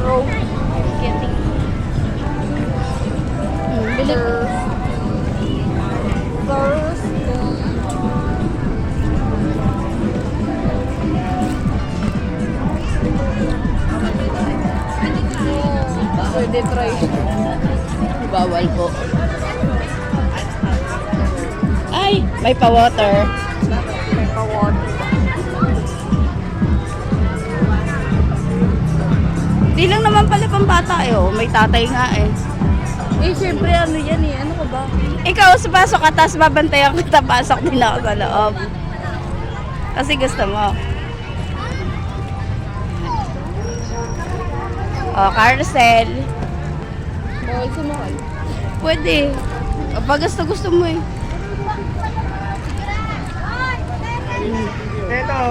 bro. Getting first. Pwede try. Bawal po. Ay, may pa-water. May pa-water. Di lang naman pala pang bata eh. Oh. May tatay nga eh. Eh, syempre ano yan eh. Ano ka ba? Ikaw, pasok ka, tapos babantayan kita, pasok din ako sa loob. Kasi gusto mo. O, carousel. Bawal sumakal. Pwede. Pag gusto mo eh. Ito.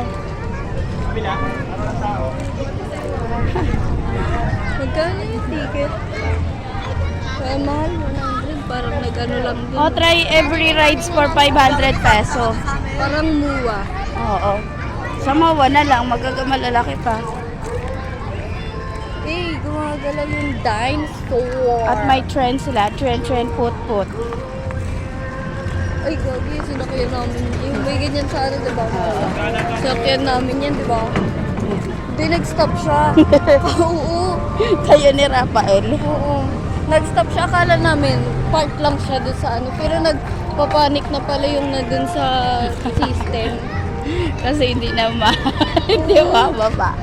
Kabila. Ang tao. Magkano yung ticket? Kaya mahal, 100. Parang nag-ano lang din. O, try every rides for 500 peso. Parang muwa. Oo. Sa mawa na lang, magagamalalaki pa. Eh, gumagalaw yung dine store. At may trend sila. Trend, put. Ay, gagi, sinakyan namin. Yung may ganyan sa ano, diba? Sinakyan namin yan, diba? Hindi, nag-stop siya. Oo. Kayo ni Rafael. Oo. Nag-stop siya. Akala namin, park lang siya doon sa ano. Pero nagpapanik na pala yung na doon sa system. Kasi hindi na hindi mababa.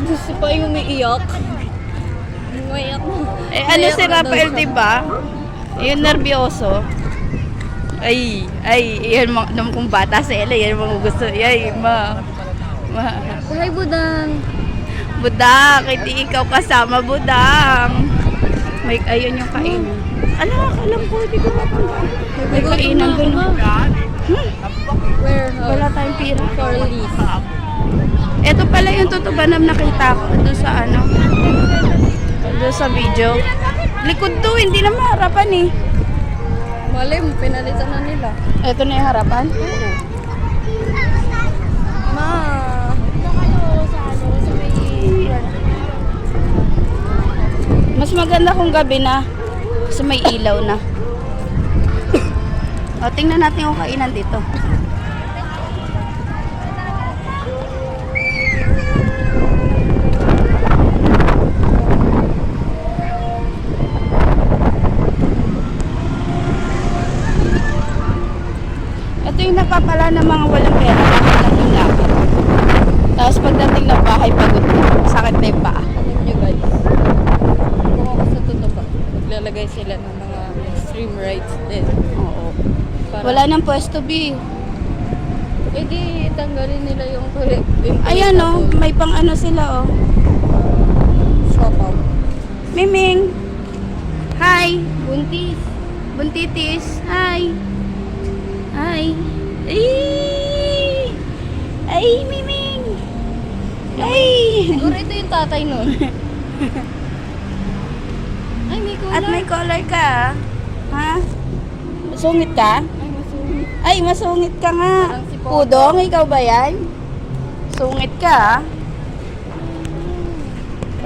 Gusto pa yung umiiyak. Umiiyak na. Eh, ano si Rafael, diba? Yung nervyoso. Ay, yan mga kung bata sa ila, yan mga gusto. Ay, Hi, Budang. Budang, hindi ikaw kasama, Budang. May, ayun yung kain. Alam ko, hindi ko matanda. May kainan ganun. Where? Wala tayong pira. For lease. Ito pala yung tutubanam nakita ko doon sa ano. Doon sa video. Likod to, hindi na maharapan eh. Malay mo, pinalitan na nila. Ito na yung harapan? Ma. Mas maganda kung gabi na. Kasi may ilaw na. O, tingnan natin yung kainan dito. Ito yung napapala ng mga walang pera. Lakad. Tapos pagdating ng bahay, pagod na. Sakit na yung paa. Alam nyo guys, kung ako sa totoo, maglalagay sila ng mga extreme rides din. Oo. Para, Wala nang pwesto, B. eh di, tanggalin nila yung Ayan o, may pang ano sila o. Swap out. Miming! Hi! Buntis. Buntitis! Hi! Hi! Ay! Ay, Miming! Ay! Siguro ito yung tatay nun. Ay, may kulay. At may color ka ah. Ha? Sungit ka? Ay, masungit. Ay, masungit ka nga. Parang si Pudong. Pudong, ikaw ba yan? Sungit ka ah.